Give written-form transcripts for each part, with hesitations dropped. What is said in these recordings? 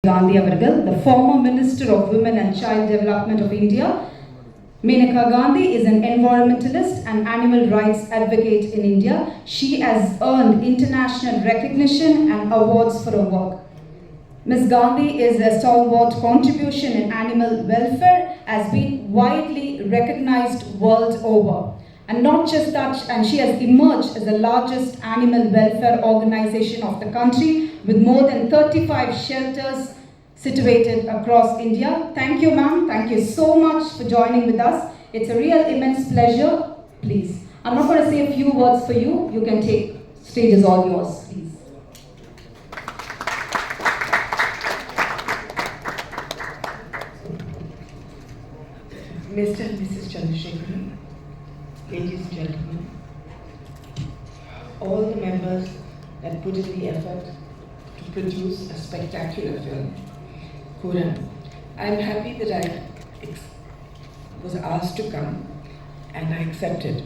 Gandhi Avargal, the former Minister of Women and Child Development of India. Maneka Gandhi is an environmentalist and animal rights advocate in India. She has earned international recognition and awards for her work. Ms. Gandhi is a stalwart contribution in animal welfare, has been widely recognized world over. And not just that, and she has emerged as the largest animal welfare organization of the country with more than 35 shelters situated across India. Thank you, ma'am. Thank you so much for joining with us. It's a real immense pleasure. Please. I'm not going to say a few words for you. You can take stage is all yours, please. Mr. and Mrs. Chandrasekharan, ladies and gentlemen, all the members that put in the effort to produce a spectacular film, Khurram. I'm happy that I was asked to come and I accepted.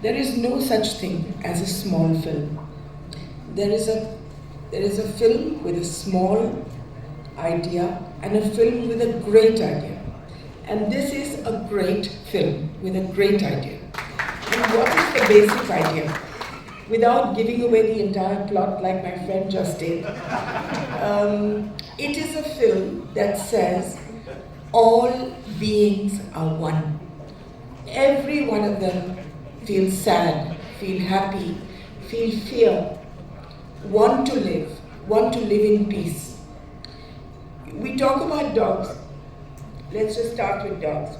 There is no such thing as a small film. There is a film with a small idea and a film with a great idea. And this is a great film with a great idea. And what is the basic idea? Without giving away the entire plot like my friend just did, it is a film that says all beings are one. Every one of them feels sad, feel happy, feel fear, want to live in peace. We talk about dogs. Let's just start with dogs.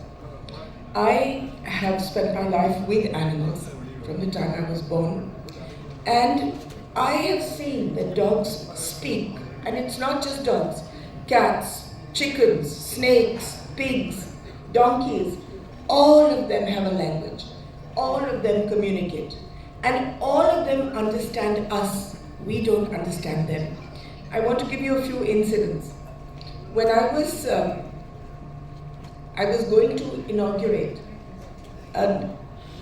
I have spent my life with animals from the time I was born, and I have seen that dogs speak, and it's not just dogs. Cats, chickens, snakes, pigs, donkeys, all of them have a language. All of them communicate, and all of them understand us. We don't understand them. I want to give you a few incidents. When I was going to inaugurate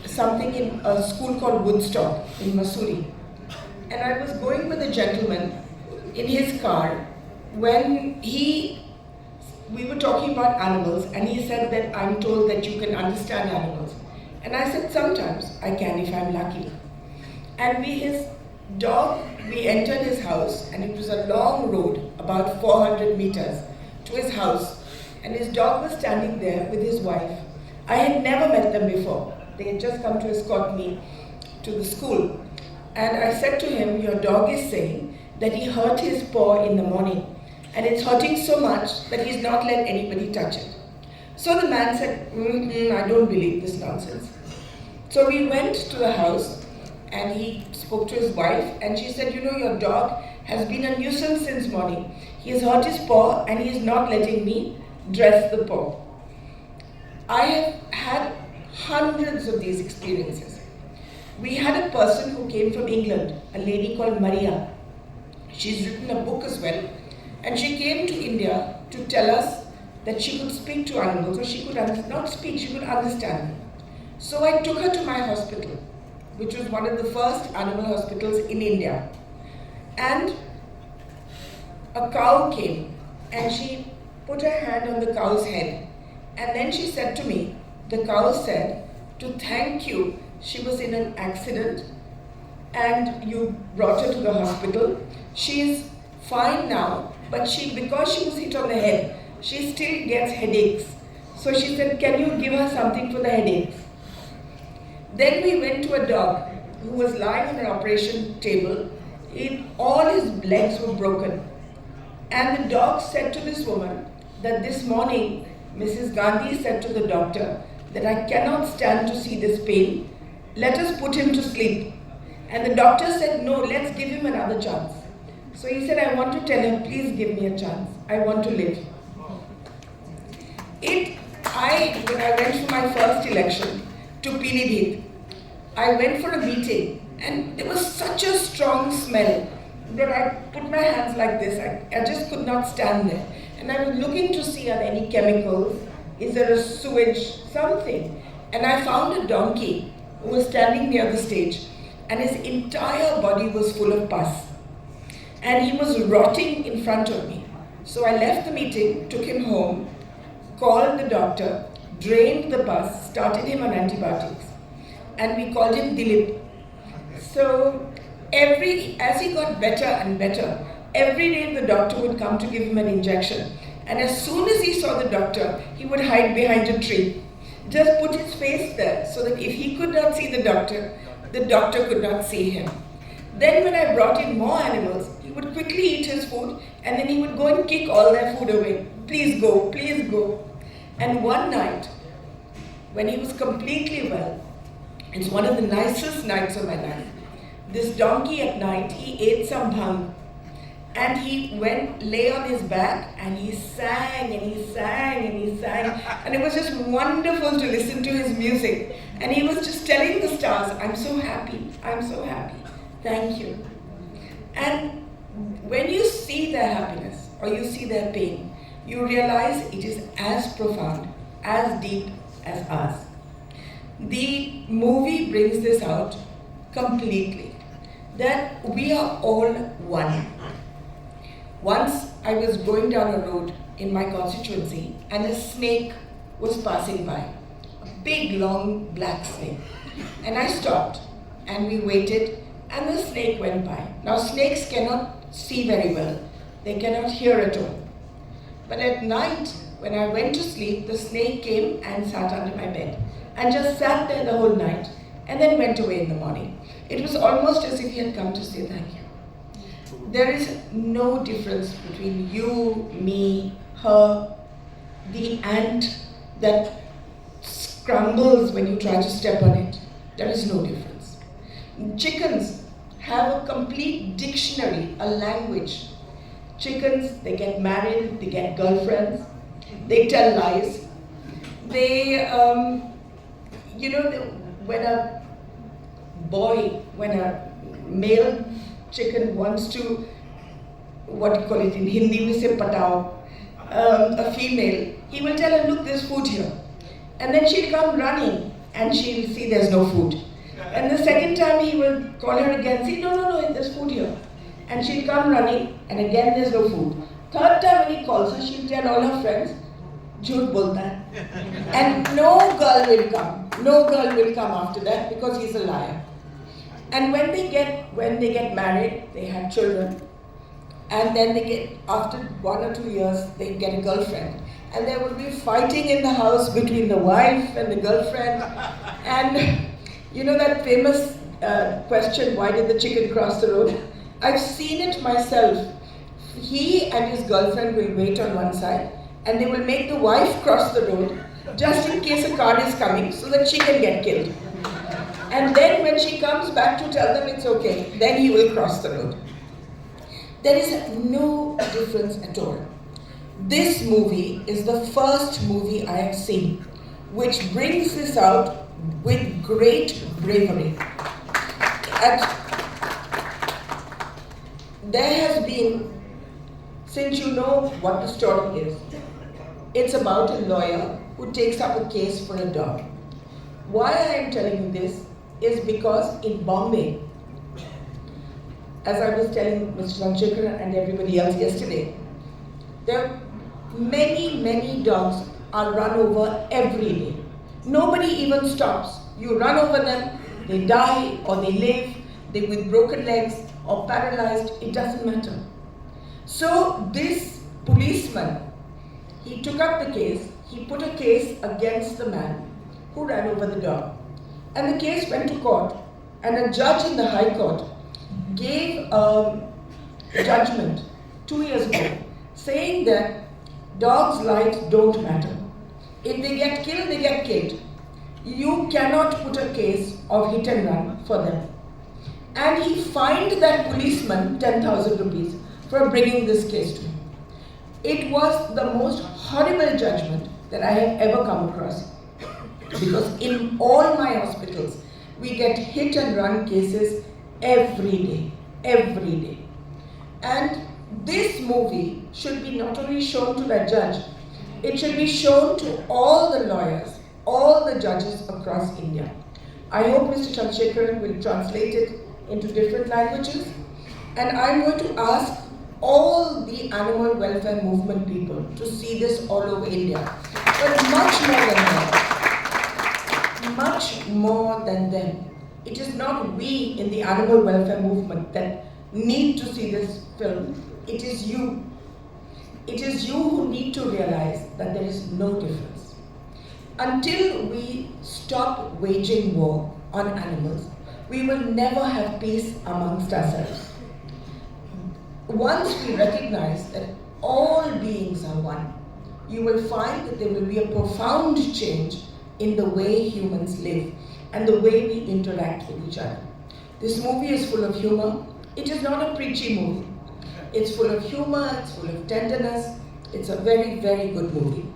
something in a school called Woodstock in Missouri. And I was going with a gentleman in his car when we were talking about animals, and he said that I'm told that you can understand animals. And I said, sometimes I can if I'm lucky. And his dog, we entered his house, and it was a long road, about 400 meters to his house. And his dog was standing there with his wife. I had never met them before. They had just come to escort me to the school. And I said to him, your dog is saying that he hurt his paw in the morning, and it's hurting so much that he's not let anybody touch it. So the man said, I don't believe this nonsense. So we went to the house, and he spoke to his wife, and she said, your dog has been a nuisance since morning. He has hurt his paw, and he is not letting me dress the paw. I have had hundreds of these experiences. We had a person who came from England, a lady called Maria. She's written a book as well, and she came to India to tell us that she could speak to animals, or she could not speak, she could understand them. So I took her to my hospital, which was one of the first animal hospitals in India. And a cow came, and she put her hand on the cow's head, and then she said to me, the cow said, to thank you, she was in an accident and you brought her to the hospital. She is fine now, but because she was hit on the head, she still gets headaches. So she said, can you give her something for the headaches? Then we went to a dog who was lying on an operation table. All his legs were broken. And the dog said to this woman that this morning, Mrs. Gandhi said to the doctor that I cannot stand to see this pain. Let us put him to sleep. And the doctor said, no, let's give him another chance. So he said, I want to tell him, please give me a chance. I want to live. When I went for my first election to Pilibhit, I went for a meeting, and there was such a strong smell that I put my hands like this. I just could not stand there. And I was looking to see are there any chemicals, is there a sewage, something. And I found a donkey who was standing near the stage, and his entire body was full of pus. And he was rotting in front of me. So I left the meeting, took him home, called the doctor, drained the pus, started him on antibiotics, and we called him Dilip. So as he got better and better, every day the doctor would come to give him an injection. And as soon as he saw the doctor, he would hide behind a tree. Just put his face there so that if he could not see the doctor could not see him. Then when I brought in more animals, he would quickly eat his food and then he would go and kick all their food away. Please go, please go. And one night, when he was completely well, it's one of the nicest nights of my life. This donkey at night, he ate some bhang. And he lay on his back and he sang and he sang and he sang. And it was just wonderful to listen to his music. And he was just telling the stars, I'm so happy, thank you. And when you see their happiness or you see their pain, you realize it is as profound, as deep as ours. The movie brings this out completely, that we are all one. Once I was going down a road in my constituency and a snake was passing by, a big long black snake. And I stopped and we waited and the snake went by. Now snakes cannot see very well, they cannot hear at all. But at night when I went to sleep, the snake came and sat under my bed and just sat there the whole night and then went away in the morning. It was almost as if he had come to say thank you. There is no difference between you, me, her, the ant that scrambles when you try to step on it. There is no difference. Chickens have a complete dictionary, a language. Chickens, they get married, they get girlfriends, they tell lies. They, when a male chicken wants to, in Hindi we say patao, a female, he will tell her, look, there's food here. And then she'll come running and she'll see there's no food. And the second time he will call her again, say, no, there's food here. And she'll come running and again there's no food. Third time when he calls her, she'll tell all her friends, jhoot bolta hai. And no girl will come. No girl will come after that because he's a liar. And when they get married, they have children, and then after 1 or 2 years, they get a girlfriend. And there will be fighting in the house between the wife and the girlfriend. And you know that famous question, why did the chicken cross the road? I've seen it myself. He and his girlfriend will wait on one side, and they will make the wife cross the road, just in case a car is coming, so that she can get killed. And then when she comes back to tell them it's okay, then he will cross the road. There is no difference at all. This movie is the first movie I have seen which brings this out with great bravery. There has been, since you know what the story is, it's about a lawyer who takes up a case for a dog. Why I am telling you this is because in Bombay, as I was telling Mr. Chandrasekhar and everybody else yesterday, there are many dogs are run over every day. Nobody even stops. You run over them, they die or they live, they with broken legs or paralyzed, it doesn't matter. So this policeman, he took up the case, he put a case against the man who ran over the dog. And the case went to court, and a judge in the High Court gave a judgment 2 years ago saying that dogs' lives don't matter. If they get killed, they get killed. You cannot put a case of hit and run for them. And he fined that policeman 10,000 rupees for bringing this case to him. It was the most horrible judgment that I have ever come across. Because in all my hospitals, we get hit and run cases every day. And this movie should be not only shown to that judge, it should be shown to all the lawyers, all the judges across India. I hope Mr. Chandrasekhar will translate it into different languages. And I'm going to ask all the animal welfare movement people to see this all over India. But much more than that, much more than them. It is not we in the animal welfare movement that need to see this film. It is you. It is you who need to realize that there is no difference. Until we stop waging war on animals, we will never have peace amongst ourselves. Once we recognize that all beings are one, you will find that there will be a profound change in the way humans live and the way we interact with each other. This movie is full of humor. It is not a preachy movie. It's full of humor, it's full of tenderness. It's a very, very good movie.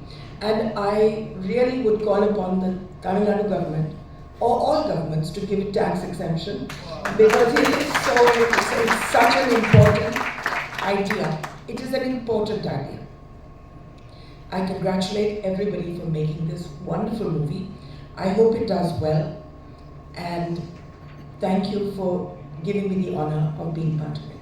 And I really would call upon the Tamil Nadu government or all governments to give it tax exemption because it's such an important idea. It is an important idea. I congratulate everybody for making this wonderful movie. I hope it does well, and thank you for giving me the honor of being part of it.